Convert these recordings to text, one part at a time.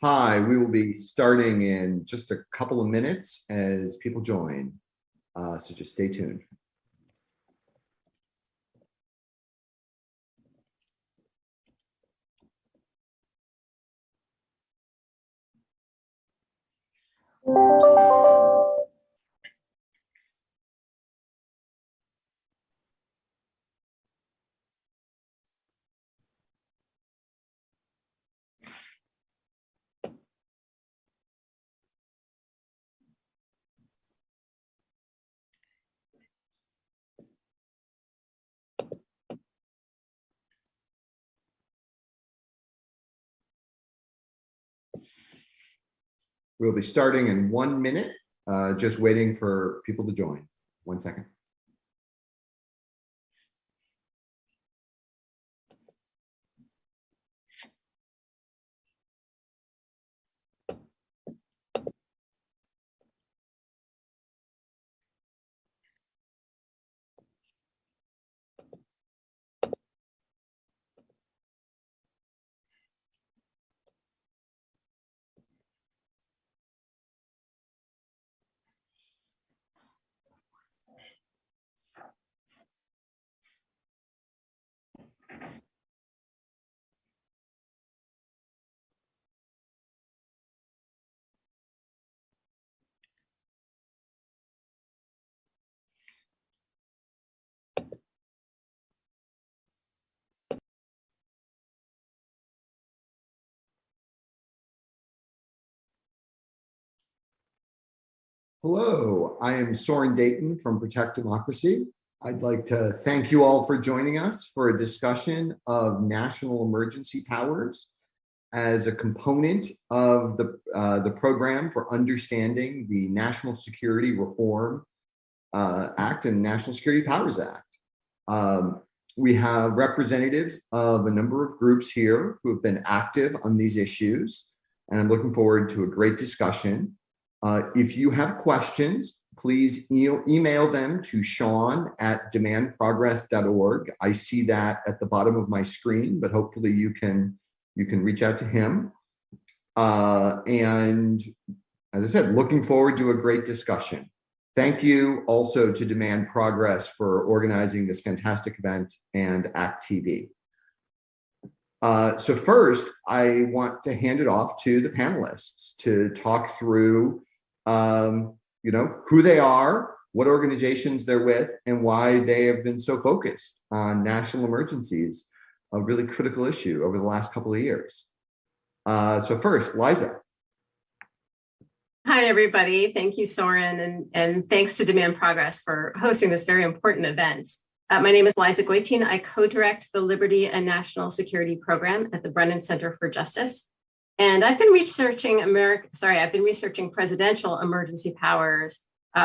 Hi, we will be starting in just a couple of minutes as people join. So just stay tuned. We'll be starting in 1 minute, just waiting for people to join. 1 second. Hello, I am Soren Dayton from Protect Democracy. I'd like to thank you all for joining us for a discussion of national emergency powers as a component of the program for understanding the National Security Reform Act and National Security Powers Act. We have representatives of a number of groups here who have been active on these issues, and I'm looking forward to a great discussion. If you have questions, please email them to sean@demandprogress.org. I see that at the bottom of my screen, but hopefully you can reach out to him. And as I said, looking forward to a great discussion. Thank you also to Demand Progress for organizing this fantastic event and ACT TV. So first, I want to hand it off to the panelists to talk through who they are, what organizations they're with, and why they have been so focused on national emergencies, a really critical issue over the last couple of years. So first, Liza. Hi, everybody. Thank you, Soren, and thanks to Demand Progress for hosting this very important event. My name is Eliza Goyten. I co-direct the Liberty and National Security Program at the Brennan Center for Justice. And I've been researching presidential emergency powers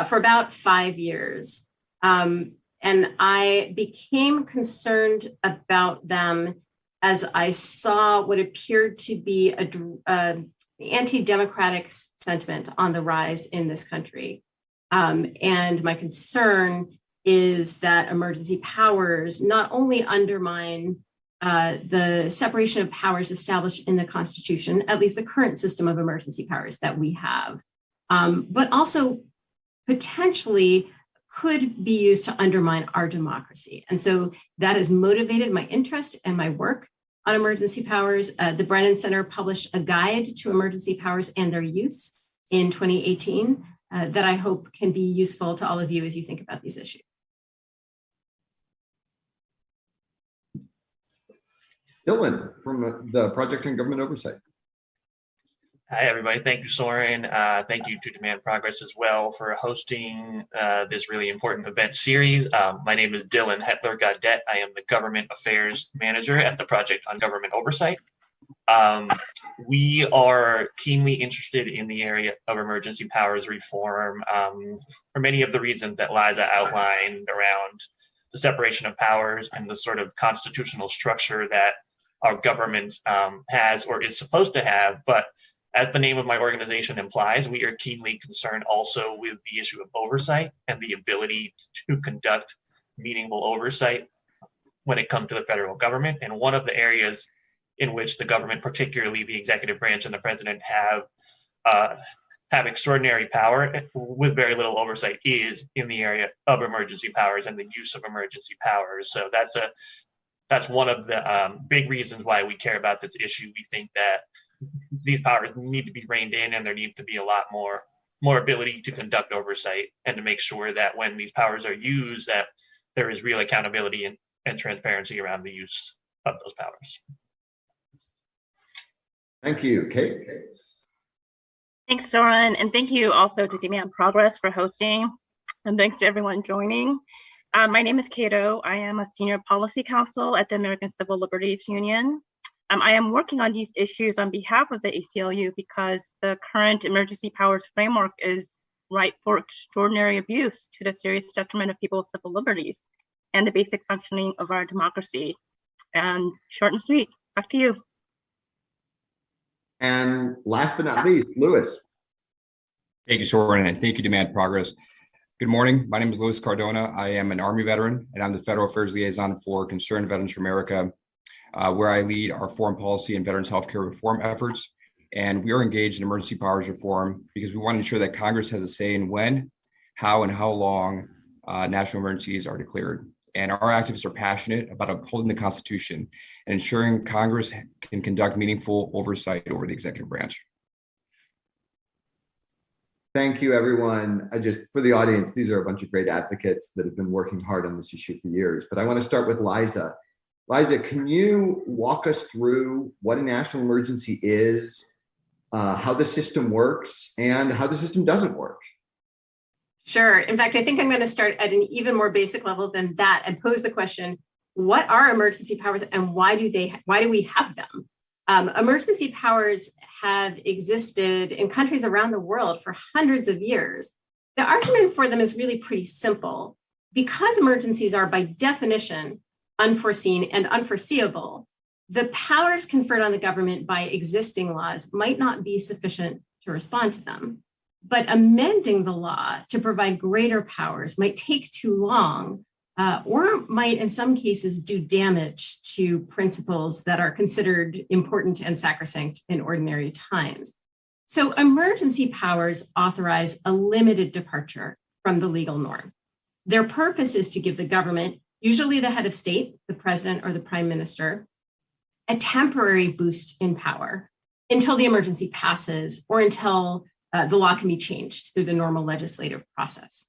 for about 5 years. And I became concerned about them as I saw what appeared to be an anti-democratic sentiment on the rise in this country. And my concern is that emergency powers not only undermine the separation of powers established in the Constitution, at least the current system of emergency powers that we have, but also potentially could be used to undermine our democracy. And so that has motivated my interest and my work on emergency powers. The Brennan Center published a guide to emergency powers and their use in 2018 that I hope can be useful to all of you as you think about these issues. Dylan from the Project on Government Oversight. Hi, everybody. Thank you, Soren. Thank you to Demand Progress as well for hosting this really important event series. My name is Dylan Hedtler-Gaudette. I am the Government Affairs Manager at the Project on Government Oversight. We are keenly interested in the area of emergency powers reform for many of the reasons that Liza outlined around the separation of powers and the sort of constitutional structure that our government has or is supposed to have. But as the name of my organization implies, we are keenly concerned also with the issue of oversight and the ability to conduct meaningful oversight when it comes to the federal government. And one of the areas in which the government, particularly the executive branch and the president, have extraordinary power with very little oversight is in the area of emergency powers and the use of emergency powers. So that's one of the big reasons why we care about this issue. We think that these powers need to be reined in, and there needs to be a lot more ability to conduct oversight and to make sure that when these powers are used, that there is real accountability and transparency around the use of those powers. Thank you, Kate. Thanks, Soren, and thank you also to Demand Progress for hosting, and thanks to everyone joining. My name is Cato. I am a senior policy counsel at the American Civil Liberties Union. I am working on these issues on behalf of the ACLU because the current emergency powers framework is ripe for extraordinary abuse to the serious detriment of people's civil liberties and the basic functioning of our democracy. And short and sweet, back to you. And last but not least, Louis. Thank you, Soren, and thank you, Demand Progress. Good morning. My name is Louis Cardona. I am an Army veteran, and I'm the Federal Affairs Liaison for Concerned Veterans for America, where I lead our foreign policy and veterans healthcare reform efforts. And we are engaged in emergency powers reform because we want to ensure that Congress has a say in when, how, and how long national emergencies are declared. And our activists are passionate about upholding the Constitution and ensuring Congress can conduct meaningful oversight over the executive branch. Thank you, everyone. For the audience, these are a bunch of great advocates that have been working hard on this issue for years. But I want to start with Liza. Liza, can you walk us through what a national emergency is, how the system works, and how the system doesn't work? Sure. In fact, I think I'm going to start at an even more basic level than that and pose the question, what are emergency powers and why do we have them? Emergency powers have existed in countries around the world for hundreds of years. The argument for them is really pretty simple. Because emergencies are by definition unforeseen and unforeseeable, the powers conferred on the government by existing laws might not be sufficient to respond to them. But amending the law to provide greater powers might take too long, or might in some cases do damage to principles that are considered important and sacrosanct in ordinary times. So emergency powers authorize a limited departure from the legal norm. Their purpose is to give the government, usually the head of state, the president or the prime minister, a temporary boost in power until the emergency passes or until the law can be changed through the normal legislative process.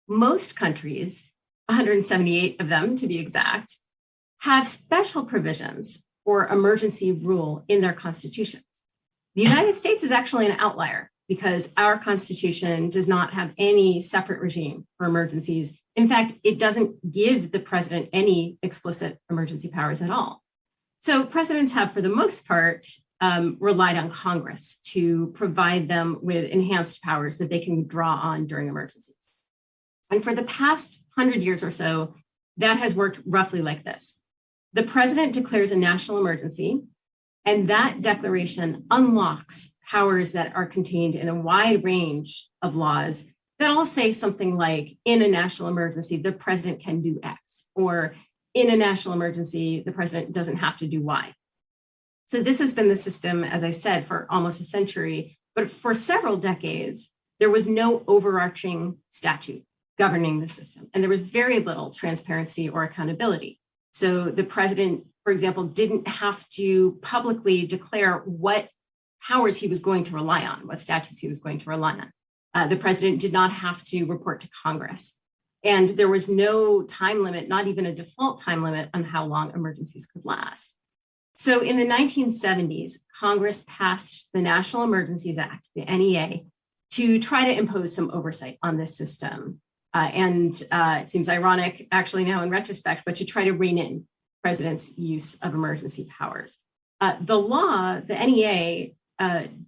Most countries, 178 of them to be exact, have special provisions for emergency rule in their constitutions. The United States is actually an outlier because our Constitution does not have any separate regime for emergencies. In fact, it doesn't give the president any explicit emergency powers at all. So presidents have, for the most part, relied on Congress to provide them with enhanced powers that they can draw on during emergencies. And for the past 100 years or so, that has worked roughly like this. The president declares a national emergency, and that declaration unlocks powers that are contained in a wide range of laws that all say something like, in a national emergency, the president can do X, or in a national emergency, the president doesn't have to do Y. So this has been the system, as I said, for almost a century, but for several decades, there was no overarching statute governing the system, and there was very little transparency or accountability. So the president, for example, didn't have to publicly declare what powers he was going to rely on, what statutes he was going to rely on. The president did not have to report to Congress. And there was no time limit, not even a default time limit on how long emergencies could last. So in the 1970s, Congress passed the National Emergencies Act, the NEA, to try to impose some oversight on this system. It seems ironic, actually, now in retrospect, but to try to rein in president's use of emergency powers. The law, the NEA,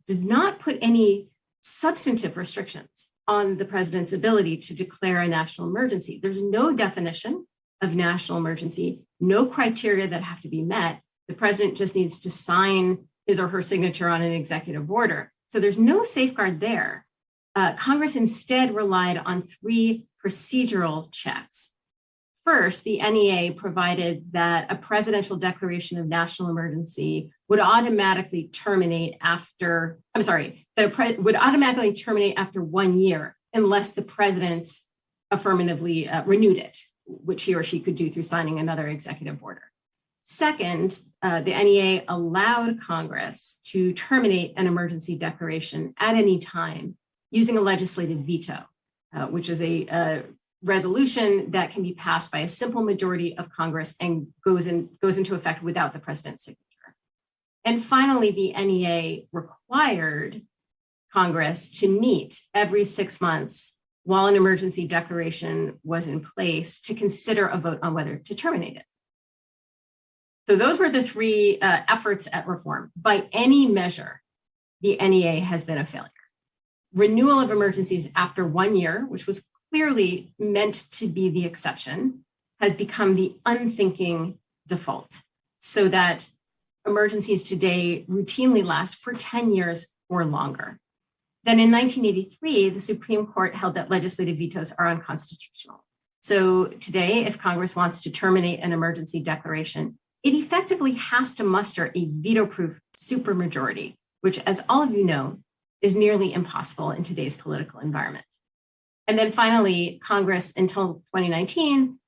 did not put any substantive restrictions on the president's ability to declare a national emergency. There's no definition of national emergency, no criteria that have to be met. The president just needs to sign his or her signature on an executive order. So there's no safeguard there. Congress instead relied on three procedural checks. First, the NEA provided that a presidential declaration of national emergency would automatically terminate after, would automatically terminate after 1 year unless the president affirmatively renewed it, which he or she could do through signing another executive order. Second, the NEA allowed Congress to terminate an emergency declaration at any time using a legislative veto, which is a resolution that can be passed by a simple majority of Congress and goes into effect without the president's signature. And finally, the NEA required Congress to meet every 6 months while an emergency declaration was in place to consider a vote on whether to terminate it. So those were the three efforts at reform. By any measure, the NEA has been a failure. Renewal of emergencies after 1 year, which was clearly meant to be the exception, has become the unthinking default, so that emergencies today routinely last for 10 years or longer. Then in 1983, the Supreme Court held that legislative vetoes are unconstitutional. So today, if Congress wants to terminate an emergency declaration, it effectively has to muster a veto-proof supermajority, which, as all of you know, is nearly impossible in today's political environment. And then finally, Congress, until 2019,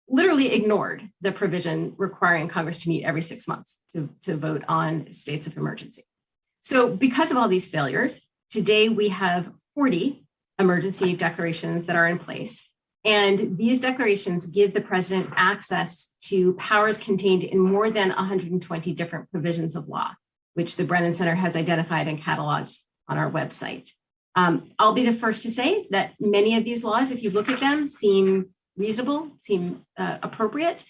literally ignored the provision requiring Congress to meet every 6 months to vote on states of emergency. So because of all these failures, today we have 40 emergency declarations that are in place. And these declarations give the president access to powers contained in more than 120 different provisions of law, which the Brennan Center has identified and cataloged on our website. I'll be the first to say that many of these laws, if you look at them, seem reasonable, seem appropriate,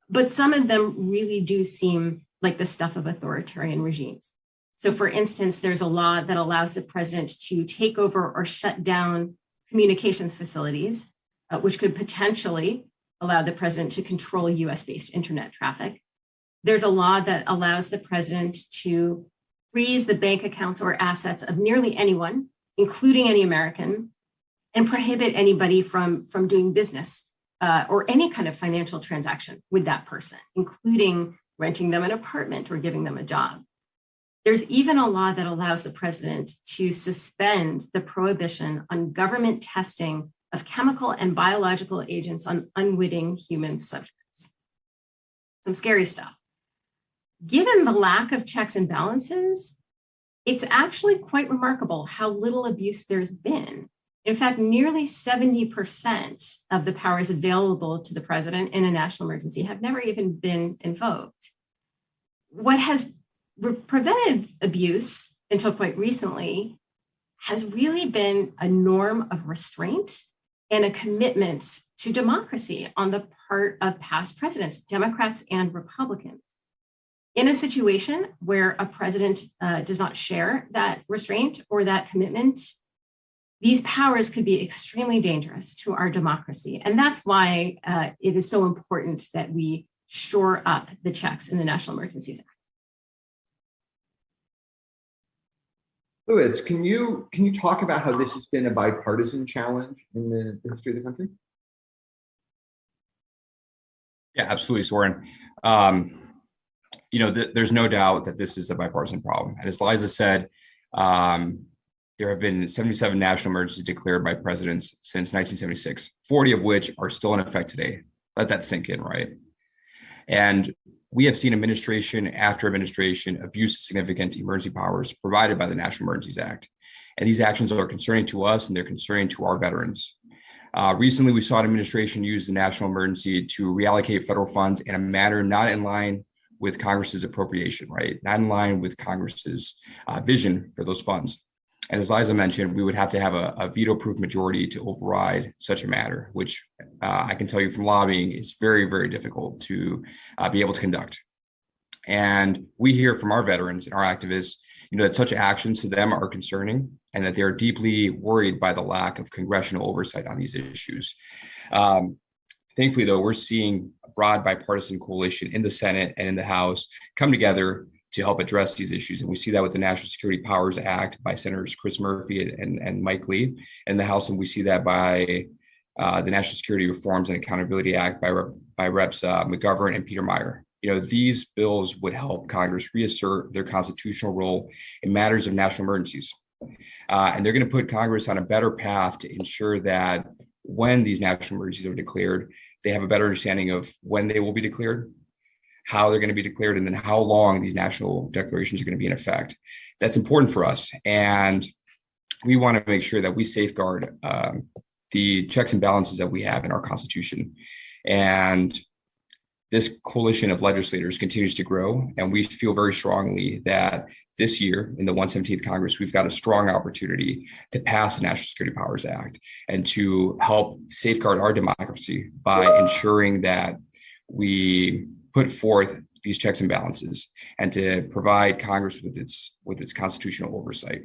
but some of them really do seem like the stuff of authoritarian regimes. So for instance, there's a law that allows the president to take over or shut down communications facilities, which could potentially allow the president to control US-based internet traffic. There's a law that allows the president to freeze the bank accounts or assets of nearly anyone, including any American, and prohibit anybody from doing business or any kind of financial transaction with that person, including renting them an apartment or giving them a job. There's even a law that allows the president to suspend the prohibition on government testing of chemical and biological agents on unwitting human subjects. Some scary stuff. Given the lack of checks and balances, it's actually quite remarkable how little abuse there's been. In fact, nearly 70% of the powers available to the president in a national emergency have never even been invoked. What has prevented abuse until quite recently has really been a norm of restraint and a commitment to democracy on the part of past presidents, Democrats and Republicans. In a situation where a president does not share that restraint or that commitment, these powers could be extremely dangerous to our democracy. And that's why it is so important that we shore up the checks in the National Emergencies Act. Louis, can you talk about how this has been a bipartisan challenge in the history of the country? Yeah, absolutely, Soren. There's no doubt that this is a bipartisan problem. And as Liza said, there have been 77 national emergencies declared by presidents since 1976, 40 of which are still in effect today. Let that sink in, right? And we have seen administration after administration abuse significant emergency powers provided by the National Emergencies Act. And these actions are concerning to us and they're concerning to our veterans. Recently, we saw an administration use the national emergency to reallocate federal funds in a manner not in line with Congress's appropriation, right? Not in line with Congress's vision for those funds. And as Liza mentioned, we would have to have a veto-proof majority to override such a matter, which I can tell you from lobbying is very, very difficult to be able to conduct. And we hear from our veterans and our activists, that such actions to them are concerning and that they're deeply worried by the lack of congressional oversight on these issues. Thankfully, though, we're seeing a broad bipartisan coalition in the Senate and in the House come together to help address these issues. And we see that with the National Security Powers Act by Senators Chris Murphy and Mike Lee in the House. And we see that by the National Security Reforms and Accountability Act by Reps McGovern and Peter Meyer. These bills would help Congress reassert their constitutional role in matters of national emergencies. And they're going to put Congress on a better path to ensure that when these national emergencies are declared, they have a better understanding of when they will be declared, how they're going to be declared, and then how long these national declarations are going to be in effect. That's important for us. And we want to make sure that we safeguard the checks and balances that we have in our Constitution. And this coalition of legislators continues to grow, and we feel very strongly that this year in the 117th Congress, we've got a strong opportunity to pass the National Security Powers Act and to help safeguard our democracy by ensuring that we put forth these checks and balances and to provide Congress with its constitutional oversight.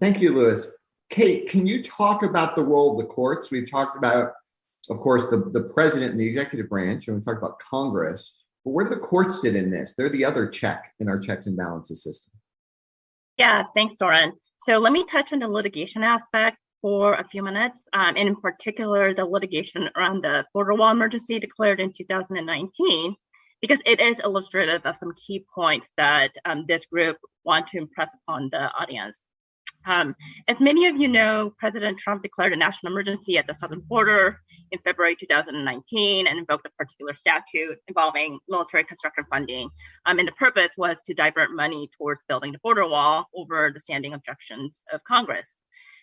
Thank you, Louis. Kate, can you talk about the role of the courts? We've talked about, of course, the president and the executive branch, and we talked about Congress, but where do the courts sit in this? They're the other check in our checks and balances system. Yeah, thanks, Soren. So let me touch on the litigation aspect for a few minutes, and in particular, the litigation around the border wall emergency declared in 2019, because it is illustrative of some key points that this group want to impress upon the audience. As many of you know, President Trump declared a national emergency at the southern border in February 2019 and invoked a particular statute involving military construction funding. And the purpose was to divert money towards building the border wall over the standing objections of Congress.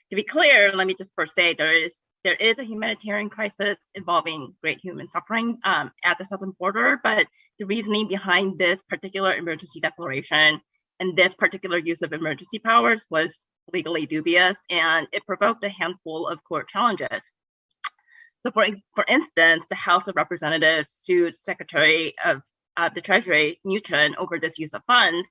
To be clear, let me just first say there is a humanitarian crisis involving great human suffering at the southern border, but the reasoning behind this particular emergency declaration and this particular use of emergency powers was legally dubious, and it provoked a handful of court challenges. So for instance, the House of Representatives sued Secretary of the Treasury, Mnuchin, over this use of funds,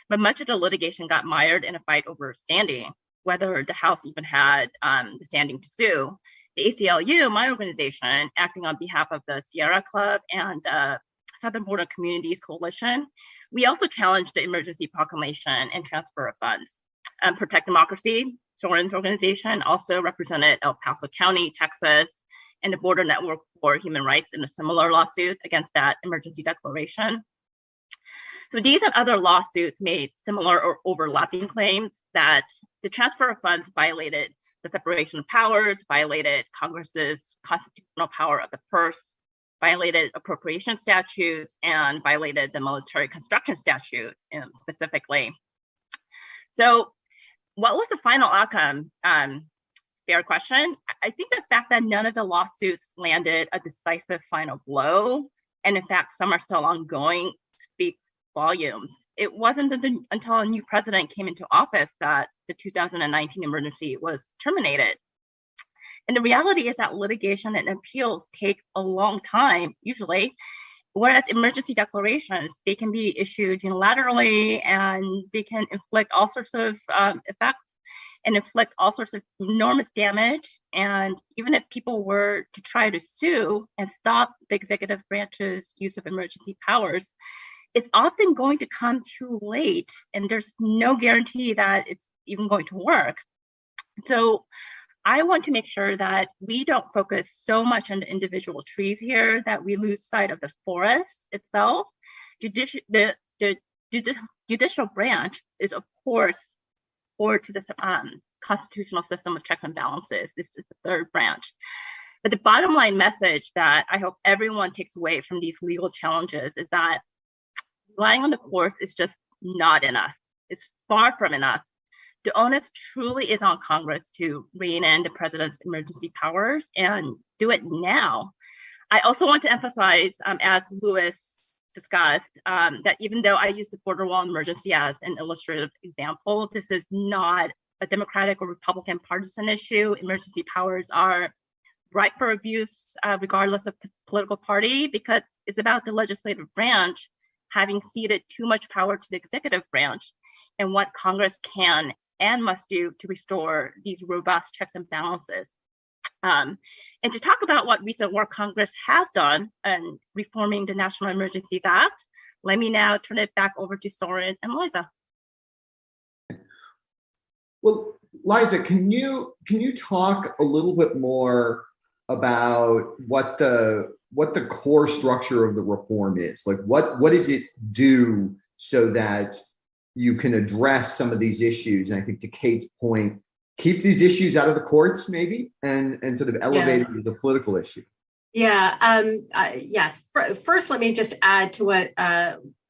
but much of the litigation got mired in a fight over standing, whether the House even had the standing to sue. The ACLU, my organization, acting on behalf of the Sierra Club and Southern Border Communities Coalition, we also challenged the emergency proclamation and transfer of funds. Protect Democracy, Soren's organization, also represented El Paso County, Texas, and the Border Network for Human Rights in a similar lawsuit against that emergency declaration. So these and other lawsuits made similar or overlapping claims that the transfer of funds violated the separation of powers, violated Congress's constitutional power of the purse, violated appropriation statutes, and violated the military construction statute specifically. So what was the final outcome? Fair question. I think the fact that none of the lawsuits landed a decisive final blow, and in fact, some are still ongoing, speaks volumes. It wasn't until a new president came into office that the 2019 emergency was terminated. And the reality is that litigation and appeals take a long time, usually, whereas emergency declarations, they can be issued unilaterally and they can inflict all sorts of effects and inflict all sorts of enormous damage. And even if people were to try to sue and stop the executive branch's use of emergency powers, it's often going to come too late, and there's no guarantee that it's even going to work. So I want to make sure that we don't focus so much on the individual trees here that we lose sight of the forest itself. The judicial branch is, of course, core to the constitutional system of checks and balances. This is the third branch. But the bottom line message that I hope everyone takes away from these legal challenges is that relying on the courts is just not enough. It's far from enough. The onus truly is on Congress to rein in the president's emergency powers and do it now. I also want to emphasize, as Louis discussed, that even though I use the border wall emergency as an illustrative example, this is not a Democratic or Republican partisan issue. Emergency powers are ripe for abuse, regardless of political party, because it's about the legislative branch having ceded too much power to the executive branch and what Congress can and must do to restore these robust checks and balances. And to talk about what recent work Congress has done in reforming the National Emergencies Act, let me now turn it back over to Soren and Liza. Well, Liza, can you talk a little bit more about what the core structure of the reform is? Like, what does it do so that you can address some of these issues? And I think to Kate's point, keep these issues out of the courts, maybe, and sort of elevate it to the political issue. Yeah. Yes. First, let me just add to what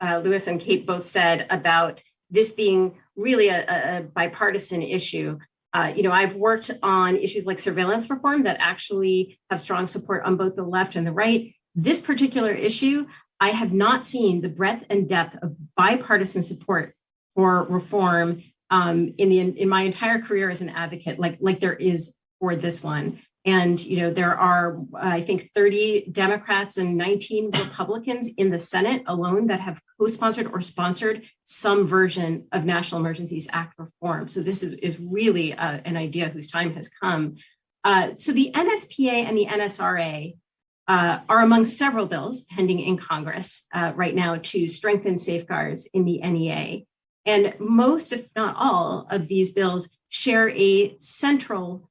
Louis and Kate both said about this being really a bipartisan issue. I've worked on issues like surveillance reform that actually have strong support on both the left and the right. This particular issue, I have not seen the breadth and depth of bipartisan support for reform in my entire career as an advocate, like there is for this one. And, there are, I think, 30 Democrats and 19 Republicans in the Senate alone that have co-sponsored or sponsored some version of National Emergencies Act reform. So this is really an idea whose time has come. So the NSPA and the NSRA are among several bills pending in Congress right now to strengthen safeguards in the NEA. And most, if not all, of these bills share a central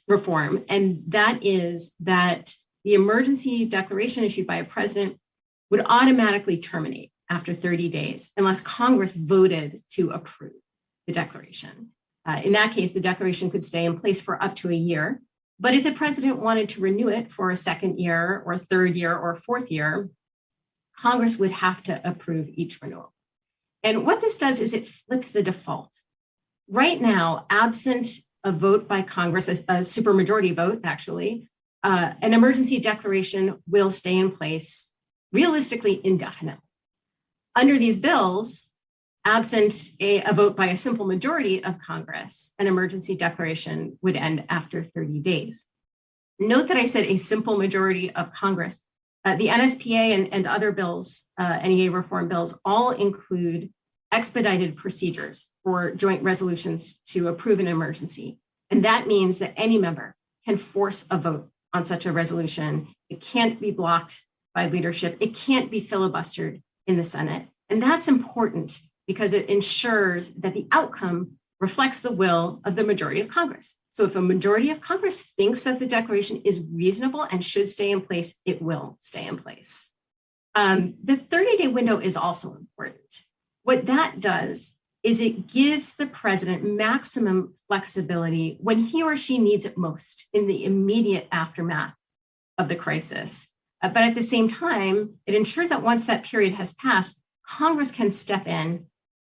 reform, and that is that the emergency declaration issued by a president would automatically terminate after 30 days unless Congress voted to approve the declaration. In that case, the declaration could stay in place for up to a year. But if the president wanted to renew it for a second year or third year or fourth year, Congress would have to approve each renewal. And what this does is it flips the default. Right now, absent a vote by Congress, a supermajority vote, actually, an emergency declaration will stay in place realistically indefinitely. Under these bills, absent a vote by a simple majority of Congress, an emergency declaration would end after 30 days. Note that I said a simple majority of Congress. The NSPA and other bills, NEA reform bills, all include expedited procedures for joint resolutions to approve an emergency. And that means that any member can force a vote on such a resolution. It can't be blocked by leadership. It can't be filibustered in the Senate. And that's important because it ensures that the outcome reflects the will of the majority of Congress. So if a majority of Congress thinks that the declaration is reasonable and should stay in place, it will stay in place. The 30-day window is also important. What that does is it gives the president maximum flexibility when he or she needs it most in the immediate aftermath of the crisis. But at the same time, it ensures that once that period has passed, Congress can step in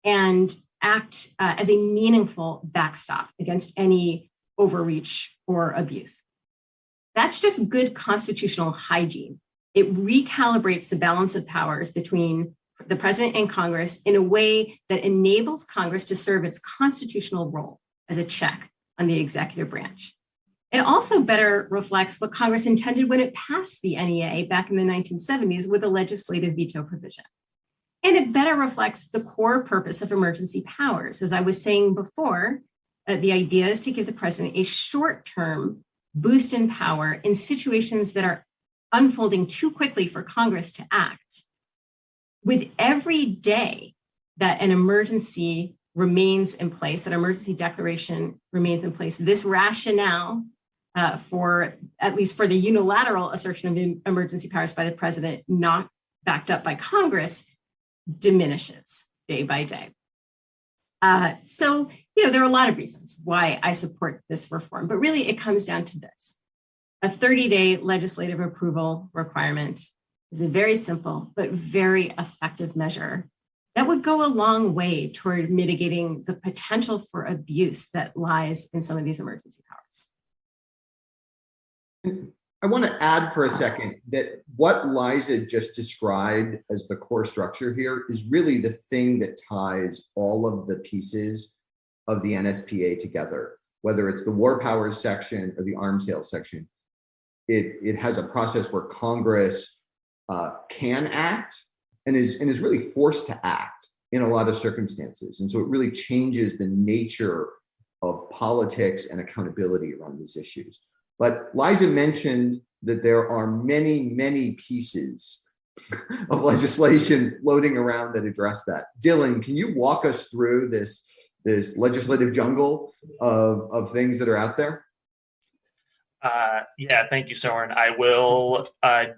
and act as a meaningful backstop against any overreach or abuse. That's just good constitutional hygiene. It recalibrates the balance of powers between the president and Congress in a way that enables Congress to serve its constitutional role as a check on the executive branch. It also better reflects what Congress intended when it passed the NEA back in the 1970s with a legislative veto provision. And it better reflects the core purpose of emergency powers. As I was saying before, the idea is to give the president a short-term boost in power in situations that are unfolding too quickly for Congress to act. With every day that an emergency remains in place, that emergency declaration remains in place, this rationale for, at least for the unilateral assertion of emergency powers by the president, not backed up by Congress, diminishes day by day. So, there are a lot of reasons why I support this reform, but really it comes down to this. A 30-day legislative approval requirement is a very simple but very effective measure that would go a long way toward mitigating the potential for abuse that lies in some of these emergency powers. I want to add for a second that what Liza just described as the core structure here is really the thing that ties all of the pieces of the NSPA together, whether it's the war powers section or the arms sales section. It has a process where Congress can act and is really forced to act in a lot of circumstances. And so it really changes the nature of politics and accountability around these issues. But Liza mentioned that there are many, many pieces of legislation floating around that address that. Dylan, can you walk us through this this legislative jungle of things that are out there? Yeah, thank you, Soren. I will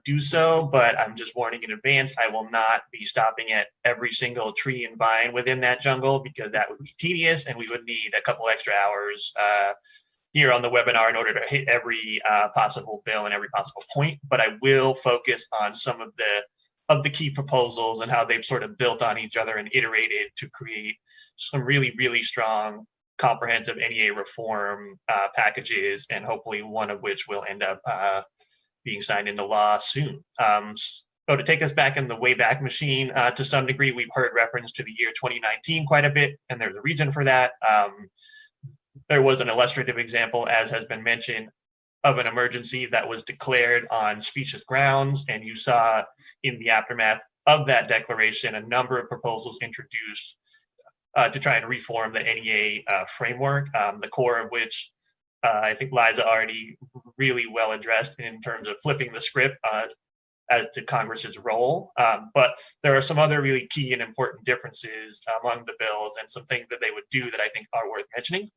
do so, but I'm just warning in advance, I will not be stopping at every single tree and vine within that jungle, because that would be tedious and we would need a couple extra hours here on the webinar in order to hit every possible bill and every possible point. But I will focus on some of the key proposals and how they've sort of built on each other and iterated to create some really, really strong comprehensive NEA reform packages, and hopefully one of which will end up being signed into law soon. So to take us back in the Wayback Machine, to some degree, we've heard reference to the year 2019 quite a bit, and there's a reason for that. There was an illustrative example, as has been mentioned, of an emergency that was declared on specious grounds, and you saw in the aftermath of that declaration a number of proposals introduced to try and reform the NEA framework, the core of which I think Liza already really well addressed in terms of flipping the script as to Congress's role. But there are some other really key and important differences among the bills and some things that they would do that I think are worth mentioning.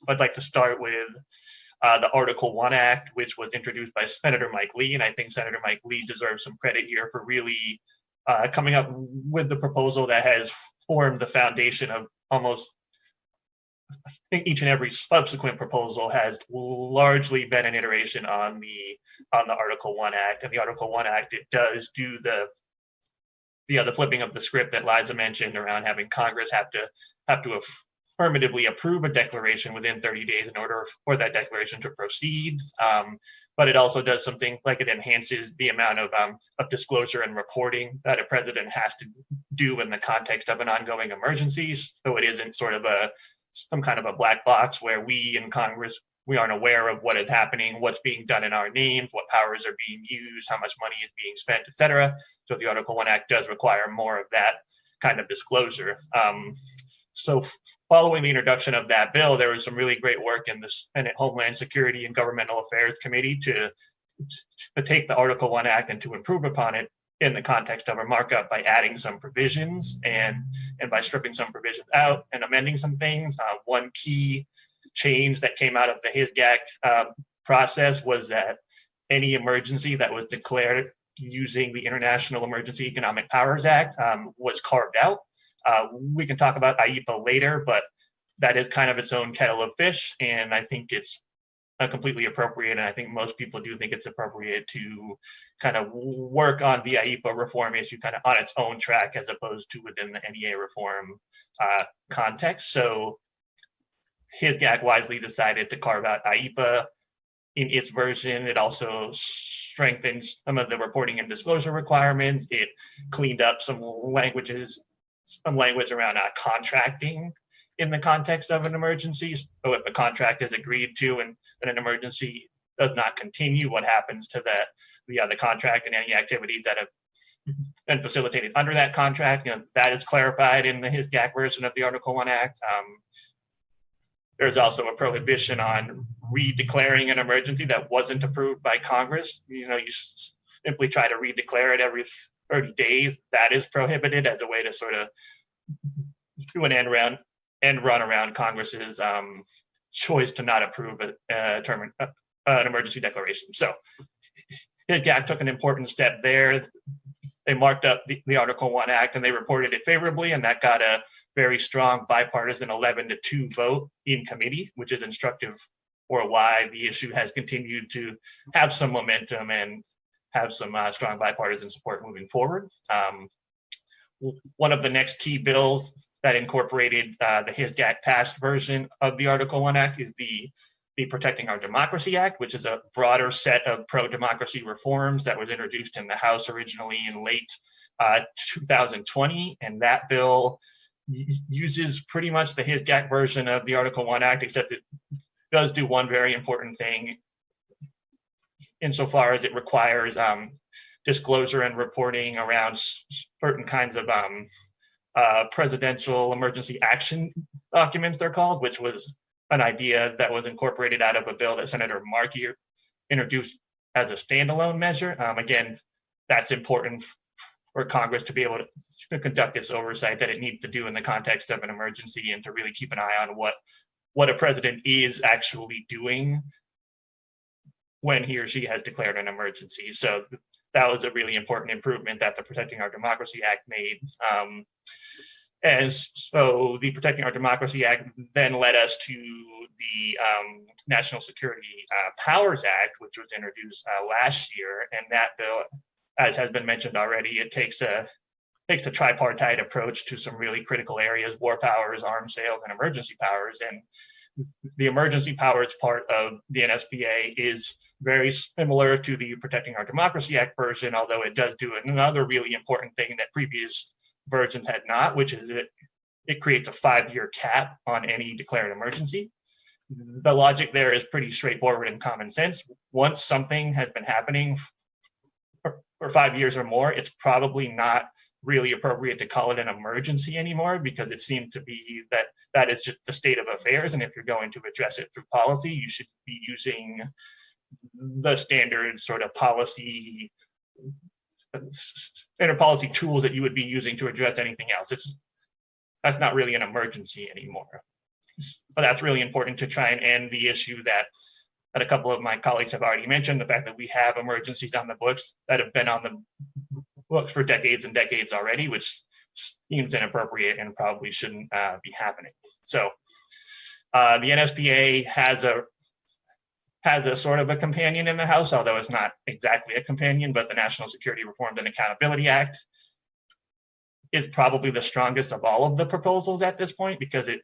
I'd like to start with the Article 1 Act, which was introduced by Senator Mike Lee, and I think Senator Mike Lee deserves some credit here for really coming up with the proposal that has formed the foundation of almost, I think, each and every subsequent proposal has largely been an iteration on the Article 1 Act. And the Article 1 Act, it does do the flipping of the script that Liza mentioned around having Congress have to affirmatively approve a declaration within 30 days in order for that declaration to proceed. But it also does something like it enhances the amount of disclosure and reporting that a president has to do in the context of an ongoing emergency. So it isn't sort of some kind of a black box where we in Congress, we aren't aware of what is happening, what's being done in our names, what powers are being used, how much money is being spent, et cetera. So the Article 1 Act does require more of that kind of disclosure. So following the introduction of that bill, there was some really great work in the Senate Homeland Security and Governmental Affairs Committee to take the Article 1 Act and to improve upon it in the context of a markup by adding some provisions and by stripping some provisions out and amending some things. One key change that came out of the HISGAC process was that any emergency that was declared using the International Emergency Economic Powers Act was carved out. We can talk about IEPA later, but that is kind of its own kettle of fish, and I think it's completely appropriate, and I think most people do think it's appropriate to kind of work on the IEPA reform issue kind of on its own track as opposed to within the NEA reform context. So HISGAC wisely decided to carve out IEPA in its version. It also strengthens some of the reporting and disclosure requirements. It cleaned up some language around contracting in the context of an emergency. So if a contract is agreed to and then an emergency does not continue, what happens to the contract and any activities that have been facilitated under that contract? That is clarified in the HISGAC version of the Article 1 Act. There's also a prohibition on redeclaring an emergency that wasn't approved by Congress. You simply try to redeclare it every 30 days. That is prohibited as a way to sort of do an end run around Congress's choice to not approve an emergency declaration. So HISGAC took an important step there. They marked up the Article 1 Act and they reported it favorably, and that got a very strong bipartisan 11-2 vote in committee, which is instructive for why the issue has continued to have some momentum and have some strong bipartisan support moving forward. One of the next key bills that incorporated the HISGAC passed version of the Article 1 Act is the Protecting Our Democracy Act, which is a broader set of pro-democracy reforms that was introduced in the House originally in late 2020. And that bill uses pretty much the HISGAC version of the Article 1 Act, except it does do one very important thing insofar as it requires disclosure and reporting around certain kinds of presidential emergency action documents, they're called, which was an idea that was incorporated out of a bill that Senator Markey introduced as a standalone measure. Again, that's important for Congress to be able to conduct its oversight that it needs to do in the context of an emergency, and to really keep an eye on what a president is actually doing when he or she has declared an emergency. So that was a really important improvement that the Protecting Our Democracy Act made. And so the Protecting Our Democracy Act then led us to the National Security Powers Act, which was introduced last year. And that bill, as has been mentioned already, it takes a tripartite approach to some really critical areas: war powers, arms sales, and emergency powers. And the emergency powers part of the NSPA is very similar to the Protecting Our Democracy Act version, although it does do another really important thing that previous versions had not, which is it creates a 5-year cap on any declared emergency. The logic there is pretty straightforward and common sense. Once something has been happening for 5 years or more, it's probably not really appropriate to call it an emergency anymore, because it seemed to be that is just the state of affairs. And if you're going to address it through policy, you should be using the standard sort of policy tools that you would be using to address anything else. That's not really an emergency anymore. But that's really important to try and end the issue that a couple of my colleagues have already mentioned, the fact that we have emergencies on the books that have been on the books for decades and decades already, which seems inappropriate and probably shouldn't be happening. So the NSPA has a sort of a companion in the House, although it's not exactly a companion, but the National Security Reform and Accountability Act is probably the strongest of all of the proposals at this point, because it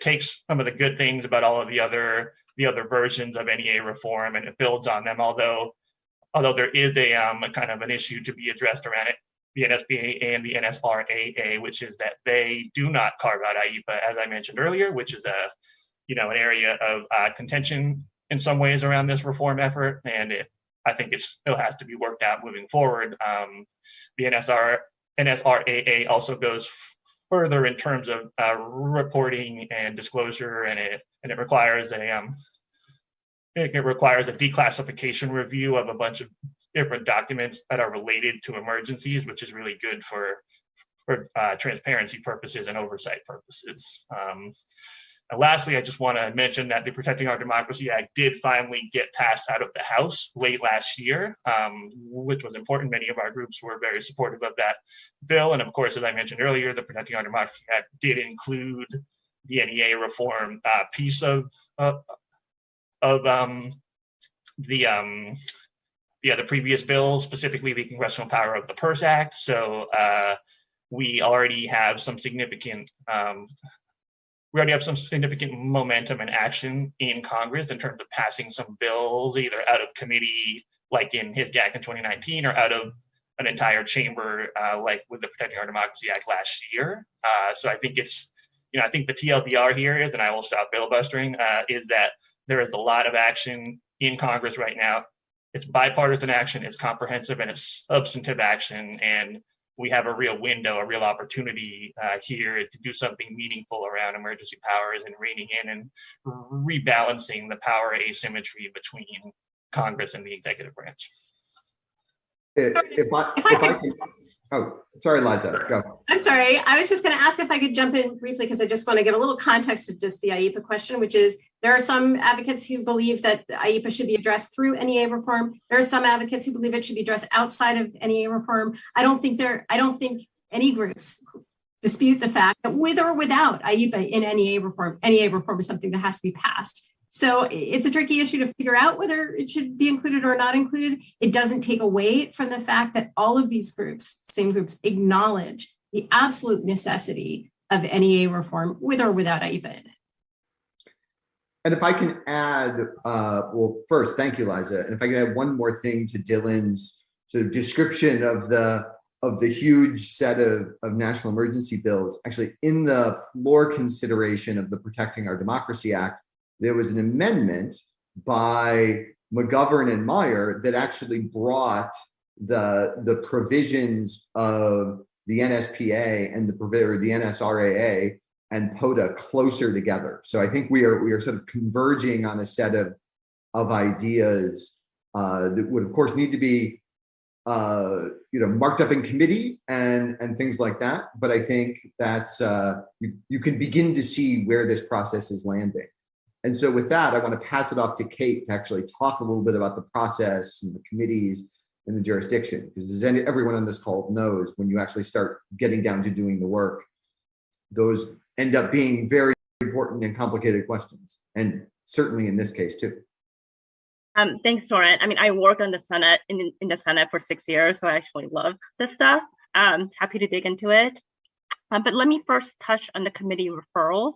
takes some of the good things about all of the other versions of NEA reform and it builds on them, although there is a kind of an issue to be addressed around it, the NSPA and the NSRAA, which is that they do not carve out IEPA, as I mentioned earlier, which is an area of contention in some ways around this reform effort, and I think it still has to be worked out moving forward. The NSRAA also goes further in terms of reporting and disclosure, and it requires a declassification review of a bunch of different documents that are related to emergencies, which is really good for transparency purposes and oversight purposes. And lastly, I just want to mention that the Protecting Our Democracy Act did finally get passed out of the House late last year, which was important. Many of our groups were very supportive of that bill. And of course, as I mentioned earlier, the Protecting Our Democracy Act did include the NEA reform piece of the previous bills, specifically the Congressional Power of the Purse Act. So we already have some significant momentum and action in Congress in terms of passing some bills, either out of committee, like in HISGAC in 2019, or out of an entire chamber, like with the Protecting Our Democracy Act last year. So I think I think the TLDR here is, and I will stop filibustering, is that there is a lot of action in Congress right now. It's bipartisan action, it's comprehensive, and it's substantive action. And we have a real window, a real opportunity here to do something meaningful around emergency powers and reining in and rebalancing the power asymmetry between Congress and the executive branch. If I can, oh, sorry, Liza, go. I'm sorry. I was just going to ask if I could jump in briefly, because I just want to give a little context to just the IEPA question, which is there are some advocates who believe that IEPA should be addressed through NEA reform. There are some advocates who believe it should be addressed outside of NEA reform. I don't think any groups dispute the fact that with or without IEPA in NEA reform is something that has to be passed. So it's a tricky issue to figure out whether it should be included or not included. It doesn't take away from the fact that all of these groups, same groups, acknowledge the absolute necessity of NEA reform with or without IEPA in it. And if I can add, well, first, thank you, Liza. And if I can add one more thing to Dylan's sort of description of the huge set of national emergency bills, actually in the floor consideration of the Protecting Our Democracy Act, there was an amendment by McGovern and Meyer that actually brought the provisions of the NSPA and the NSRAA and POTA closer together. So I think we are sort of converging on a set of ideas that would of course need to be marked up in committee and things like that. But I think that's you can begin to see where this process is landing. And so with that, I want to pass it off to Kate to actually talk a little bit about the process and the committees and the jurisdiction, because as everyone on this call knows, when you actually start getting down to doing the work, those end up being very important and complicated questions, and certainly in this case too. Thanks, Soren. I mean, I worked on the Senate in the Senate for 6 years, so I actually love this stuff. Happy to dig into it. But let me first touch on the committee referrals.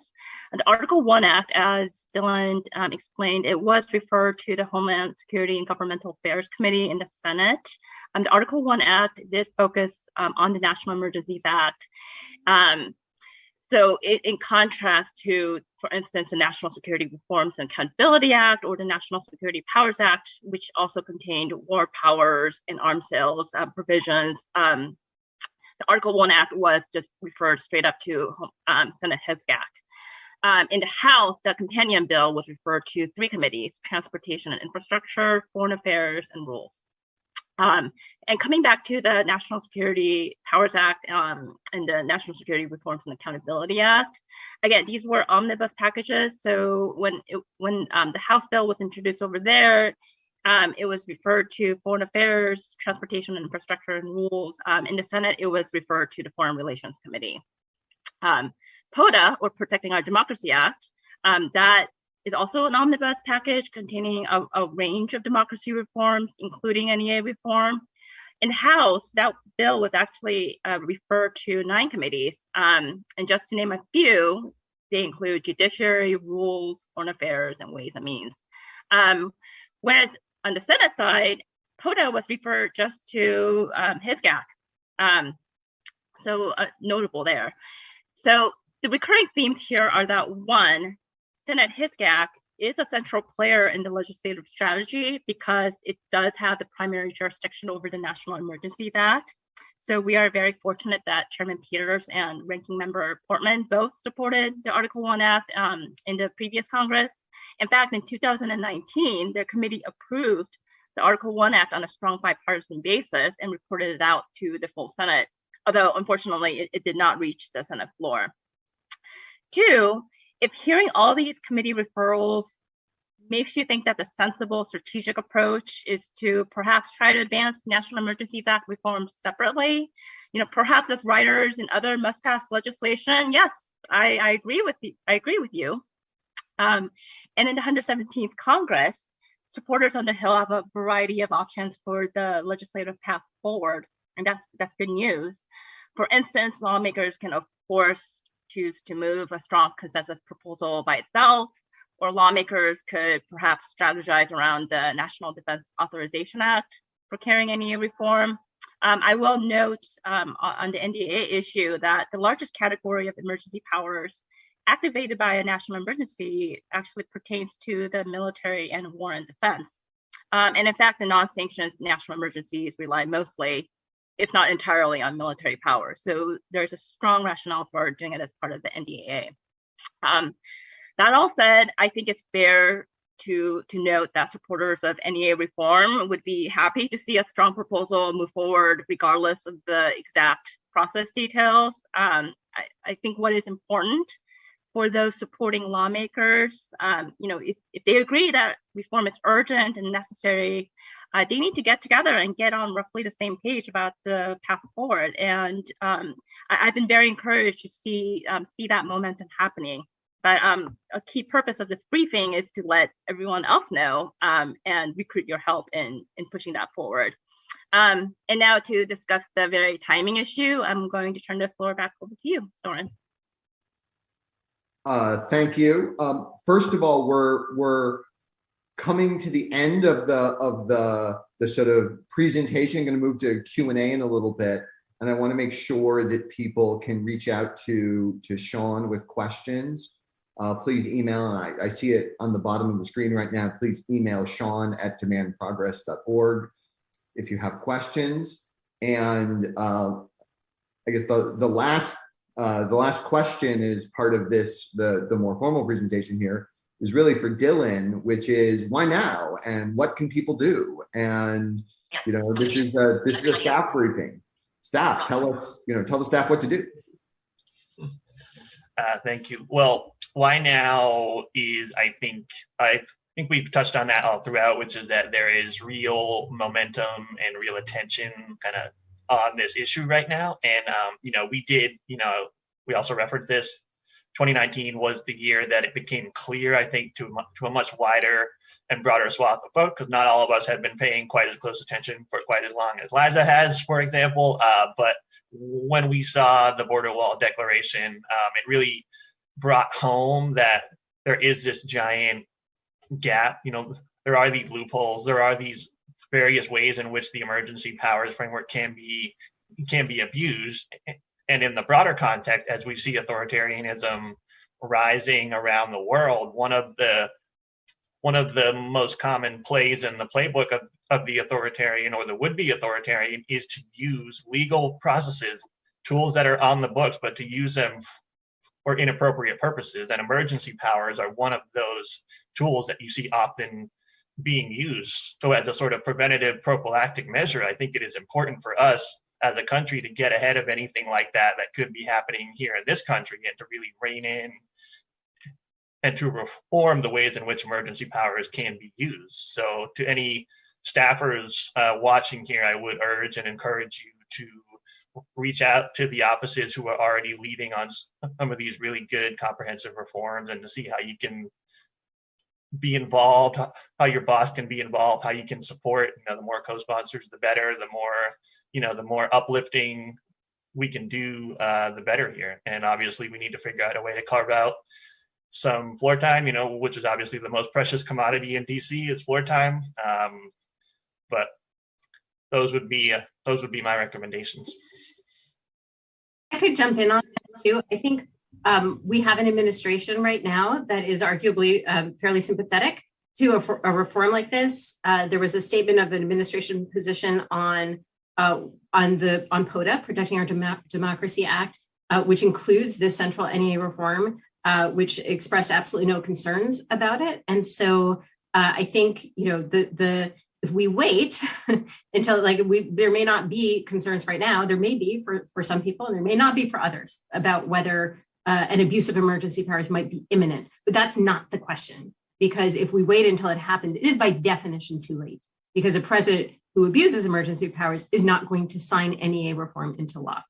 The Article 1 Act, as Dylan explained, it was referred to the Homeland Security and Governmental Affairs Committee in the Senate. The Article 1 Act did focus on the National Emergencies Act. So in contrast to, for instance, the National Security Reforms and Accountability Act or the National Security Powers Act, which also contained war powers and arms sales provisions, the Article 1 Act was just referred straight up to Senate HSGAC. In the House, the companion bill was referred to 3 committees: Transportation and Infrastructure, Foreign Affairs, and Rules. And coming back to the National Security Powers Act and the National Security Reforms and Accountability Act, again, these were omnibus packages. So when the House bill was introduced over there, it was referred to Foreign Affairs, Transportation and Infrastructure, and Rules. In the Senate, it was referred to the Foreign Relations Committee. POTA, or Protecting Our Democracy Act, that is also an omnibus package containing a range of democracy reforms, including NEA reform. In the House, that bill was actually referred to 9 committees. And just to name a few, they include Judiciary, Rules, Foreign Affairs, and Ways and Means. Whereas on the Senate side, POTA was referred just to HSGAC. So notable there. So the recurring themes here are that, one, Senate HSGAC is a central player in the legislative strategy because it does have the primary jurisdiction over the National Emergencies Act. So we are very fortunate that Chairman Peters and Ranking Member Portman both supported the Article 1 Act in the previous Congress. In fact, in 2019, the committee approved the Article 1 Act on a strong bipartisan basis and reported it out to the full Senate, although unfortunately it did not reach the Senate floor. 2, if hearing all these committee referrals makes you think that the sensible strategic approach is to perhaps try to advance National Emergencies Act reforms separately, perhaps as writers in other must-pass legislation, yes, I agree with you. And in the 117th Congress, supporters on the Hill have a variety of options for the legislative path forward, and that's good news. For instance, lawmakers can, of course, choose to move a strong consensus proposal by itself, or lawmakers could perhaps strategize around the National Defense Authorization Act for carrying any reform. I will note on the NDA issue that the largest category of emergency powers activated by a national emergency actually pertains to the military and war and defense. And in fact, the non-sanctioned national emergencies rely mostly, if not entirely, on military power. So there's a strong rationale for doing it as part of the NDAA. That all said, I think it's fair to note that supporters of NEA reform would be happy to see a strong proposal move forward regardless of the exact process details. I think what is important for those supporting lawmakers, if they agree that reform is urgent and necessary, they need to get together and get on roughly the same page about the path forward. And I've been very encouraged to see that momentum happening. But a key purpose of this briefing is to let everyone else know and recruit your help in pushing that forward. And now to discuss the very timing issue, I'm going to turn the floor back over to you, Soren. Thank you. First of all, we're coming to the end of the sort of presentation. Going to move to Q&A in a little bit, and I want to make sure that people can reach out to Sean with questions. Please email, and I see it on the bottom of the screen right now. Please email sean@demandprogress.org if you have questions. And I guess the last question is part of this, the more formal presentation here, is really for Dylan, which is why now and what can people do? And this is a staff briefing. Staff, tell the staff what to do. Thank you. Well, why now is I think we've touched on that all throughout, which is that there is real momentum and real attention kind of on this issue right now. And we also referenced this. 2019 was the year that it became clear, I think, to a much wider and broader swath of folks, because not all of us had been paying quite as close attention for quite as long as Liza has, for example. But when we saw the border wall declaration, it really brought home that there is this giant gap. There are these loopholes. There are these various ways in which the emergency powers framework can be abused. And in the broader context, as we see authoritarianism rising around the world, one of the most common plays in the playbook of the authoritarian or the would-be authoritarian is to use legal processes, tools that are on the books, but to use them for inappropriate purposes. And emergency powers are one of those tools that you see often being used. So as a sort of preventative prophylactic measure, I think it is important for us as a country to get ahead of anything like that could be happening here in this country, and to really rein in and to reform the ways in which emergency powers can be used. So to any staffers watching here, I would urge and encourage you to reach out to the offices who are already leading on some of these really good comprehensive reforms, and to see how you can be involved, how your boss can be involved, how you can support. The more co-sponsors, the better. The more uplifting we can do, the better here. And obviously, we need to figure out a way to carve out some floor time. Which is obviously the most precious commodity in DC is floor time. But those would be my recommendations. I could jump in on that too. I think we have an administration right now that is arguably fairly sympathetic to a reform like this. There was a statement of an administration position on POTA, Protecting Our Democracy Act, which includes this central NEA reform, which expressed absolutely no concerns about it. And so I think if we wait until there may not be concerns right now, there may be for some people, and there may not be for others, about whether an abuse of emergency powers might be imminent. But that's not the question, because if we wait until it happens, it is by definition too late, because a president who abuses emergency powers is not going to sign NEA reform into law.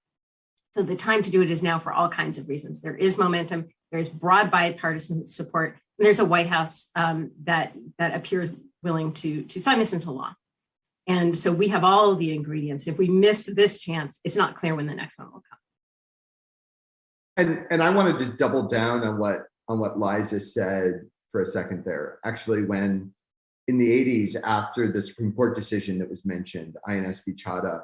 So the time to do it is now for all kinds of reasons. There is momentum, there is broad bipartisan support, and there's a White House that appears willing to sign this into law. And so we have all the ingredients. If we miss this chance, it's not clear when the next one will come. And I want to just double down on what Liza said for a second there. Actually, when in the 80s, after the Supreme Court decision that was mentioned, INS v. Chadha,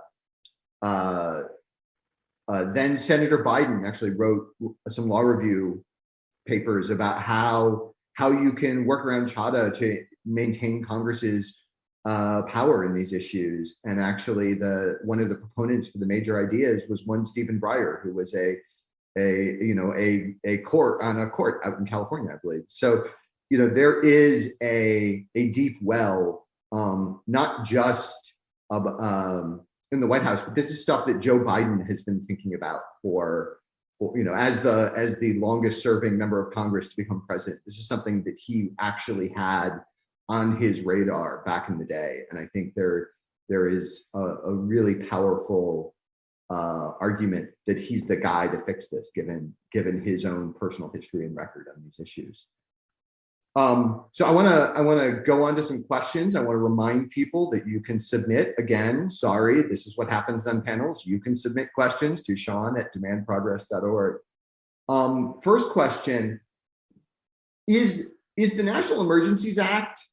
then Senator Biden actually wrote some law review papers about how you can work around Chadha to maintain Congress's power in these issues. And actually, one of the proponents for the major ideas was one Stephen Breyer, who was a court out in California, I believe. So, there is a deep well, not just in the White House, but this is stuff that Joe Biden has been thinking about for as the longest serving member of Congress to become president. This is something that he actually had on his radar back in the day. And I think there is a really powerful argument that he's the guy to fix this, given his own personal history and record on these issues. So I want to go on to some questions. I want to remind people that you can submit. Again, sorry, this is what happens on panels. You can submit questions to Sean@demandprogress.org. First question: Is the National Emergencies Act?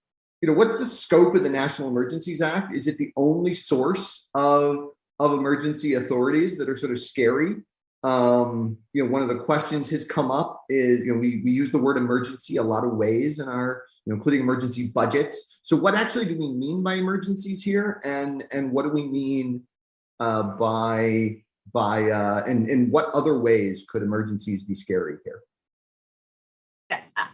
What's the scope of the National Emergencies Act? Is it the only source of emergency authorities that are sort of scary? One of the questions has come up is, we use the word emergency a lot of ways in our, including emergency budgets. So what actually do we mean by emergencies here? And what do we mean and what other ways could emergencies be scary here?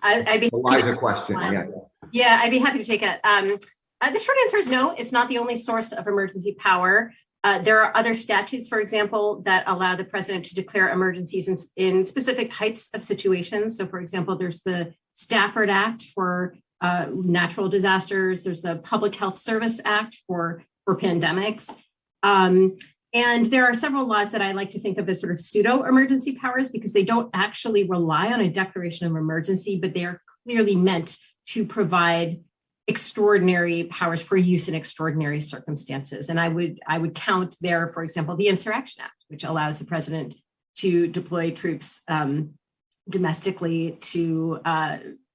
I'd be Eliza question, yeah. Yeah, I'd be happy to take it. The short answer is no, it's not the only source of emergency power. There are other statutes, for example, that allow the president to declare emergencies in specific types of situations. So, for example, there's the Stafford Act for natural disasters. There's the Public Health Service Act for pandemics. And there are several laws that I like to think of as sort of pseudo emergency powers because they don't actually rely on a declaration of emergency, but they are clearly meant to provide extraordinary powers for use in extraordinary circumstances. And I would count there, for example, the Insurrection Act, which allows the president to deploy troops domestically to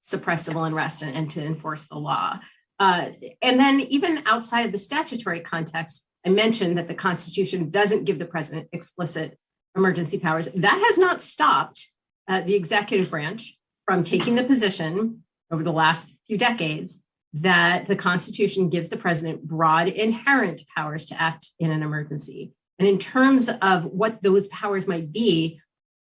suppress civil unrest and to enforce the law. And then even outside of the statutory context, I mentioned that the Constitution doesn't give the president explicit emergency powers. That has not stopped the executive branch from taking the position over the last few decades that the Constitution gives the president broad inherent powers to act in an emergency. And in terms of what those powers might be,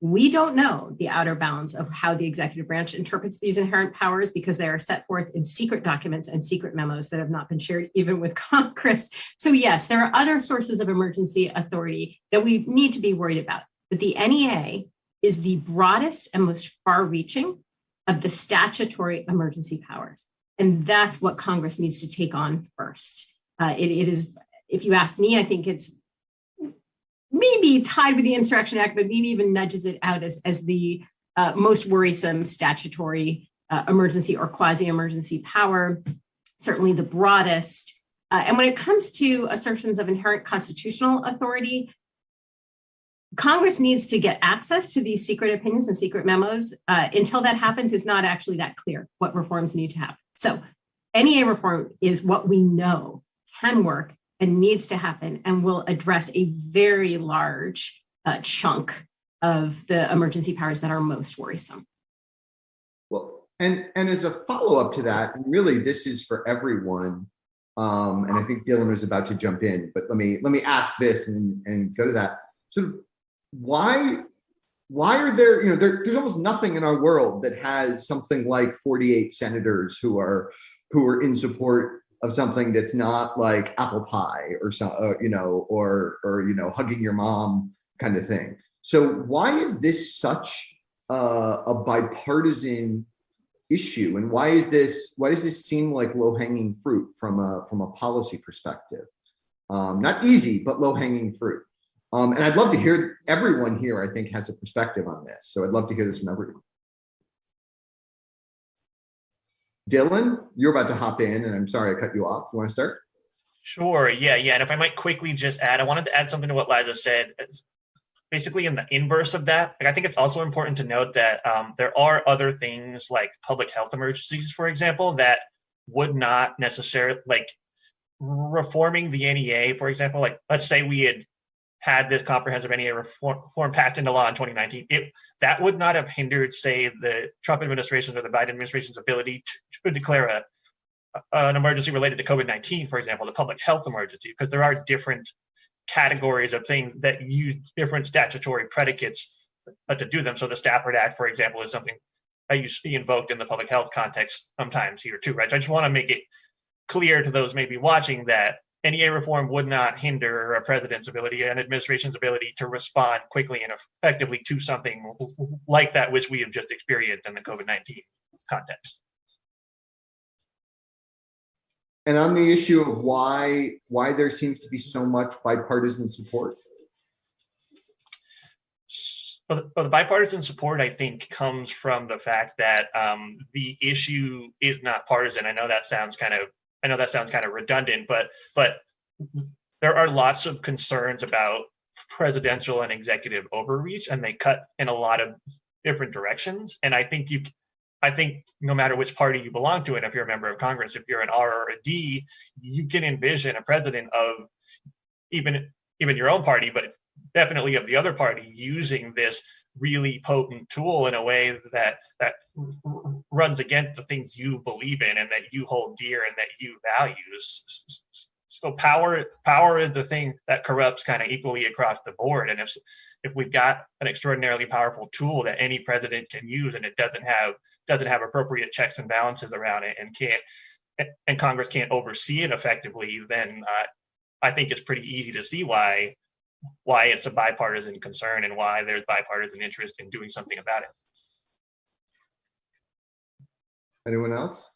we don't know the outer bounds of how the executive branch interprets these inherent powers because they are set forth in secret documents and secret memos that have not been shared even with Congress. So yes, there are other sources of emergency authority that we need to be worried about. But the NEA is the broadest and most far-reaching of the statutory emergency powers. And that's what Congress needs to take on first. It is, if you ask me, I think it's maybe tied with the Insurrection Act, but maybe even nudges it out as the most worrisome statutory emergency or quasi-emergency power, certainly the broadest. And when it comes to assertions of inherent constitutional authority, Congress needs to get access to these secret opinions and secret memos. Until that happens, it's not actually that clear what reforms need to happen. So NEA reform is what we know can work and needs to happen and will address a very large chunk of the emergency powers that are most worrisome. Well, and as a follow-up to that, and really this is for everyone, and I think Dylan was about to jump in, but let me ask this and go to that. So why are there, there's almost nothing in our world that has something like 48 senators who are in support of something that's not like apple pie or hugging your mom kind of thing. So why is this such a bipartisan issue, and why does this seem like low-hanging fruit from a policy perspective? Not easy, but low-hanging fruit. And I'd love to hear, everyone here, I think, has a perspective on this. So I'd love to hear this from everyone. Dylan, you're about to hop in, and I'm sorry I cut you off. You want to start? Sure. Yeah. And if I might quickly just add, I wanted to add something to what Liza said. Basically, in the inverse of that, I think it's also important to note that there are other things like public health emergencies, for example, that would not necessarily, like reforming the NEA, for example, like let's say we had this comprehensive NEA reform passed into law in 2019, that would not have hindered, say, the Trump administration's or the Biden administration's ability to declare an emergency related to COVID-19, for example, the public health emergency, because there are different categories of things that use different statutory predicates to do them. So the Stafford Act, for example, is something that used to be invoked in the public health context sometimes here too, right? So I just want to make it clear to those maybe watching that NEA reform would not hinder a president's ability and administration's ability to respond quickly and effectively to something like that, which we have just experienced in the COVID-19 context. And on the issue of why there seems to be so much bipartisan support? Well, the bipartisan support, I think, comes from the fact that the issue is not partisan. I know that sounds kind of redundant, but there are lots of concerns about presidential and executive overreach, and they cut in a lot of different directions. And I think no matter which party you belong to, and if you're a member of Congress, if you're an R or a D, you can envision a president of even your own party, but definitely of the other party, using this really potent tool in a way that runs against the things you believe in and that you hold dear and that you value. So power is the thing that corrupts kind of equally across the board. And if we've got an extraordinarily powerful tool that any president can use, and it doesn't have appropriate checks and balances around it, and Congress can't oversee it effectively, then I think it's pretty easy to see why it's a bipartisan concern and why there's bipartisan interest in doing something about it. Anyone else?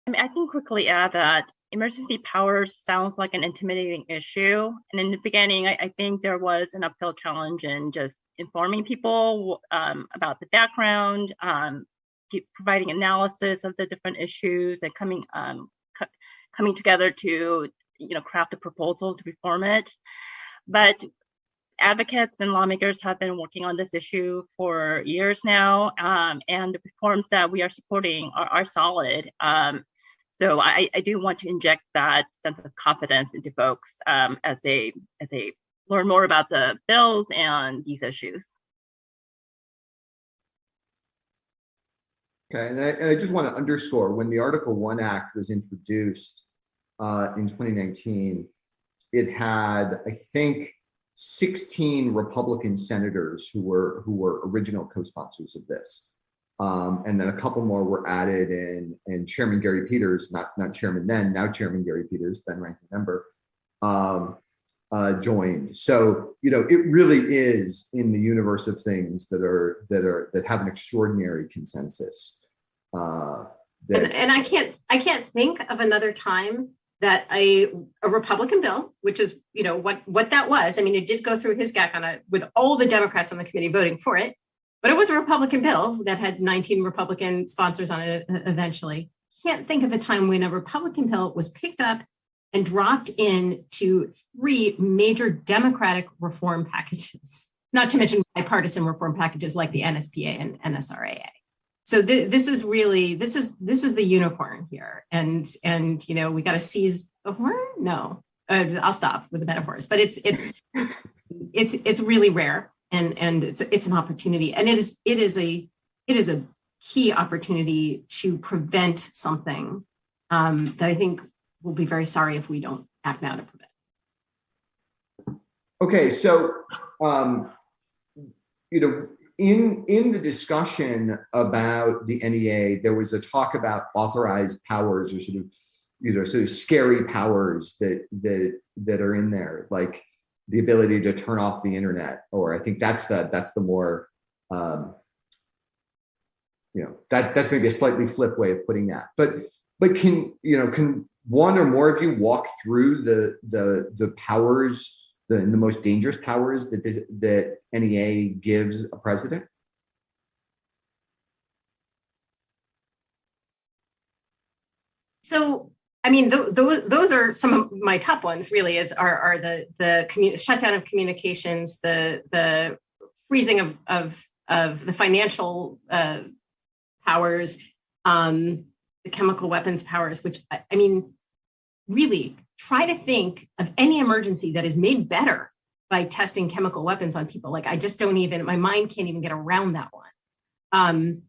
I mean, I can quickly add that emergency powers sounds like an intimidating issue. And in the beginning, I think there was an uphill challenge in just informing people about the background, providing analysis of the different issues, and coming together to craft a proposal to reform it. But advocates and lawmakers have been working on this issue for years now, and the reforms that we are supporting are solid. So I do want to inject that sense of confidence into folks as they learn more about the bills and these issues. Okay, and I just want to underscore, when the Article 1 Act was introduced in 2019, it had, I think, 16 Republican senators who were original co-sponsors of this. And then a couple more were added, and Chairman Gary Peters, not chairman then, now Chairman Gary Peters, then ranking member, joined. So it really is in the universe of things that have an extraordinary consensus. And I can't think of another time that a Republican bill, which is what that was. I mean, it did go through his GAC with all the Democrats on the committee voting for it. But it was a Republican bill that had 19 Republican sponsors on it eventually. Can't think of a time when a Republican bill was picked up and dropped into 3 major Democratic reform packages, not to mention bipartisan reform packages like the NSPA and NSRAA. So this is the unicorn here. And we got to seize the horn? No, I'll stop with the metaphors, but it's really rare. And it's an opportunity, and it is a key opportunity to prevent something that I think we'll be very sorry if we don't act now to prevent. Okay, so in the discussion about the NEA, there was a talk about authorized powers, or sort of scary powers that are in there, like the ability to turn off the internet, or I think that's the more that's maybe a slightly flip way of putting that. But can one or more of you walk through the powers, the most dangerous powers that NEA gives a president? So, I mean, those are some of my top ones. Really, are the shutdown of communications, the freezing of the financial powers, the chemical weapons powers. Which I mean, really, try to think of any emergency that is made better by testing chemical weapons on people. Like, I just don't even, my mind can't even get around that one.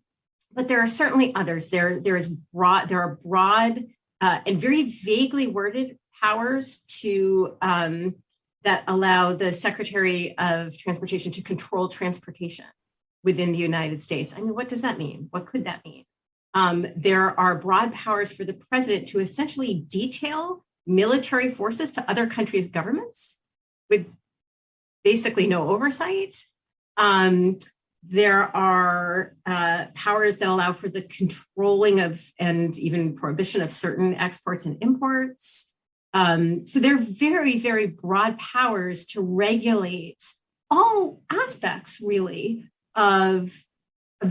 But there are certainly others. There are broad and very vaguely worded powers to that allow the Secretary of Transportation to control transportation within the United States. I mean, what does that mean? What could that mean? There are broad powers for the president to essentially detail military forces to other countries' governments with basically no oversight. There are powers that allow for the controlling of and even prohibition of certain exports and imports. So they're very, very broad powers to regulate all aspects, really, of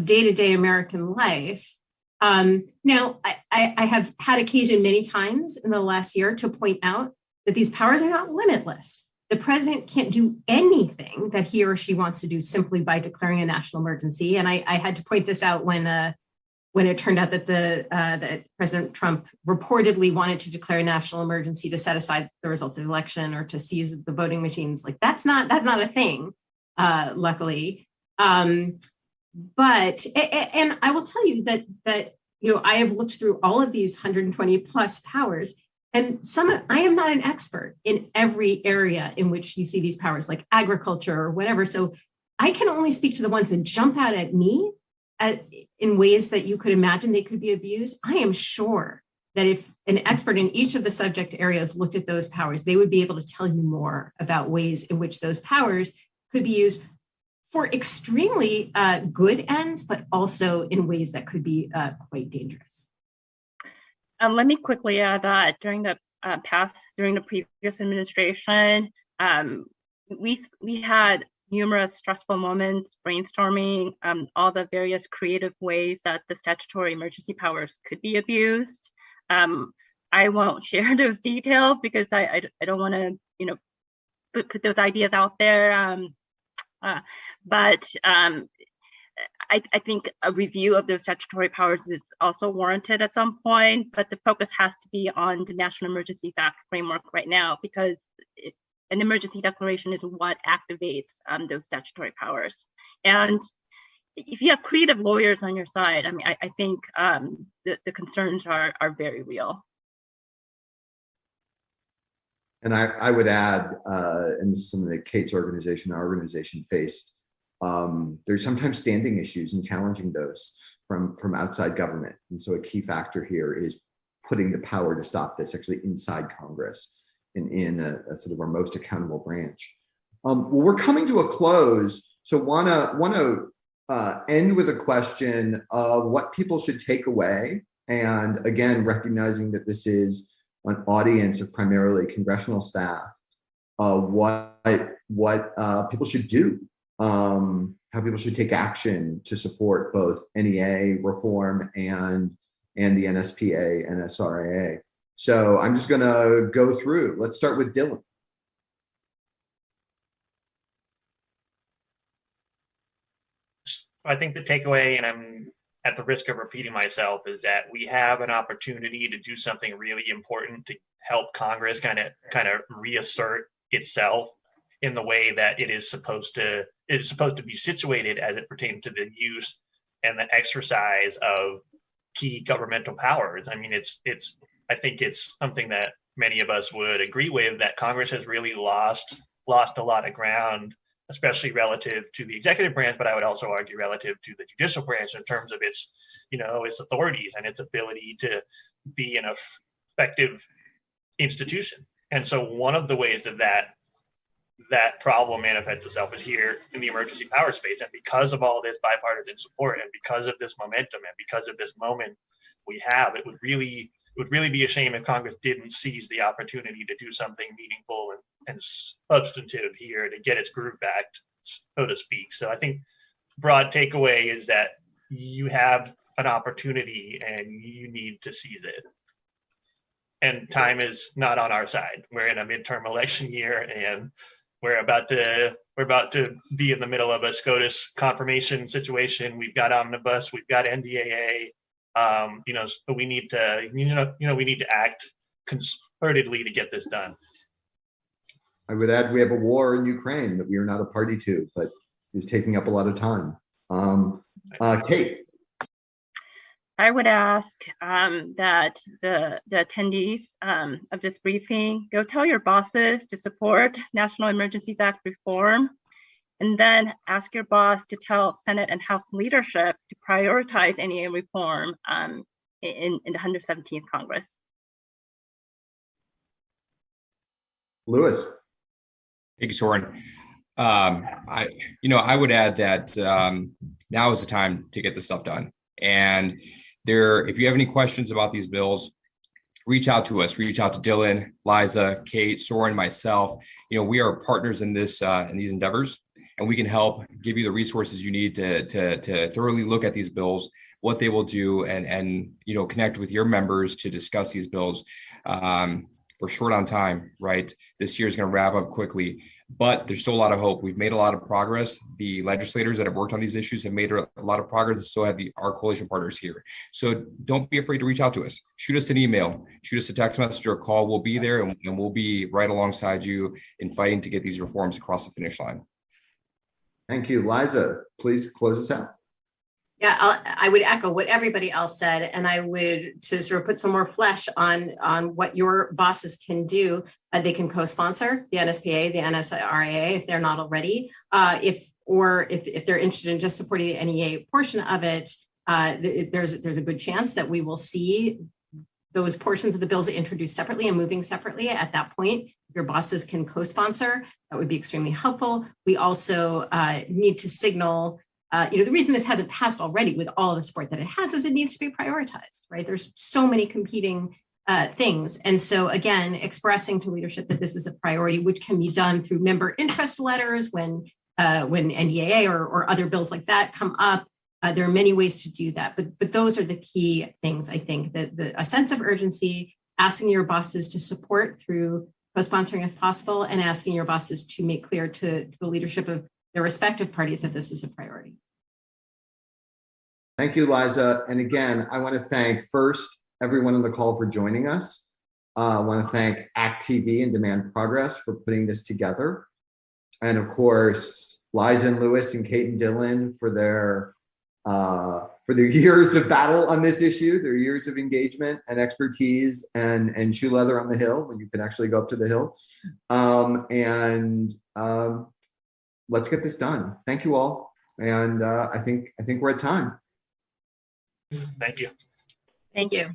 day-to-day American life. Now, I have had occasion many times in the last year to point out that these powers are not limitless. The president can't do anything that he or she wants to do simply by declaring a national emergency. And I had to point this out when it turned out that that President Trump reportedly wanted to declare a national emergency to set aside the results of the election or to seize the voting machines. Like, that's not a thing, luckily. But and I will tell you that I have looked through all of these 120 plus powers, and I am not an expert in every area in which you see these powers, like agriculture or whatever. So I can only speak to the ones that jump out at me in ways that you could imagine they could be abused. I am sure that if an expert in each of the subject areas looked at those powers, they would be able to tell you more about ways in which those powers could be used for extremely good ends, but also in ways that could be quite dangerous. Let me quickly add that during the previous administration, we had numerous stressful moments brainstorming all the various creative ways that the statutory emergency powers could be abused. I won't share those details because I don't want to, put those ideas out there. But I think a review of those statutory powers is also warranted at some point, but the focus has to be on the National Emergencies Act framework right now, because an emergency declaration is what activates those statutory powers. And if you have creative lawyers on your side, I think the concerns are very real. And I would add, and this is something that Kate's organization, our organization faced, there's sometimes standing issues and challenging those from outside government. And so a key factor here is putting the power to stop this actually inside Congress and in a sort of our most accountable branch. Well, we're coming to a close, so want to end with a question of what people should take away. And again, recognizing that this is an audience of primarily congressional staff, what people should do, how people should take action to support both NEA reform and the NSPA and SRAA. So I'm just going to go through. Let's start with Dylan. I think the takeaway, and I'm at the risk of repeating myself, is that we have an opportunity to do something really important to help Congress kind of reassert itself in the way that it is supposed to be situated as it pertains to the use and the exercise of key governmental powers. I mean, I think it's something that many of us would agree with, that Congress has really lost a lot of ground, especially relative to the executive branch, but I would also argue relative to the judicial branch in terms of its authorities and its ability to be an effective institution. And so one of the ways that problem manifests itself is here in the emergency power space. And because of all this bipartisan support and because of this momentum and because of this moment we have, it would really be a shame if Congress didn't seize the opportunity to do something meaningful and substantive here to get its groove back, so to speak. So I think broad takeaway is that you have an opportunity and you need to seize it. And time is not on our side. We're in a midterm election year, and we're about to be in the middle of a SCOTUS confirmation situation. We've got omnibus, we've got NDAA. So we need to act concertedly to get this done. I would add we have a war in Ukraine that we are not a party to, but is taking up a lot of time. Kate. I would ask that the attendees of this briefing go tell your bosses to support National Emergencies Act reform, and then ask your boss to tell Senate and House leadership to prioritize NEA reform in the 117th Congress. Lewis. Thank you, Soren. I would add that now is the time to get this stuff done. And if you have any questions about these bills, reach out to us. Reach out to Dylan, Liza, Kate, Soren, myself. We are partners in these endeavors, and we can help give you the resources you need to thoroughly look at these bills, what they will do, and connect with your members to discuss these bills. We're short on time, right? This year is going to wrap up quickly, but there's still a lot of hope. We've made a lot of progress. The legislators that have worked on these issues have made a lot of progress. So have our coalition partners here. So don't be afraid to reach out to us. Shoot us an email, shoot us a text message or a call. We'll be there, and we'll be right alongside you in fighting to get these reforms across the finish line. Thank you. Liza, please close us out. Yeah, I would echo what everybody else said, and I would to sort of put some more flesh on what your bosses can do. They can co-sponsor the NSPA, the NSRAA if they're not already. If they're interested in just supporting the NEA portion of it, there's a good chance that we will see those portions of the bills introduced separately and moving separately. At that point, your bosses can co-sponsor. That would be extremely helpful. We also need to signal. The reason this hasn't passed already with all the support that it has is it needs to be prioritized, right? There's so many competing things. And so again, expressing to leadership that this is a priority, which can be done through member interest letters when NDAA or other bills like that come up. There are many ways to do that, but those are the key things, I think, that a sense of urgency, asking your bosses to support through co-sponsoring if possible, and asking your bosses to make clear to the leadership of their respective parties that this is a priority. Thank you, Liza. And again, I want to thank first everyone on the call for joining us. I want to thank ACT TV and Demand Progress for putting this together. And of course, Liza and Lewis and Kate and Dylan for their years of battle on this issue, their years of engagement and expertise and shoe leather on the hill when you can actually go up to the hill. Let's get this done. Thank you all. And I think we're at time. Thank you. Thank you.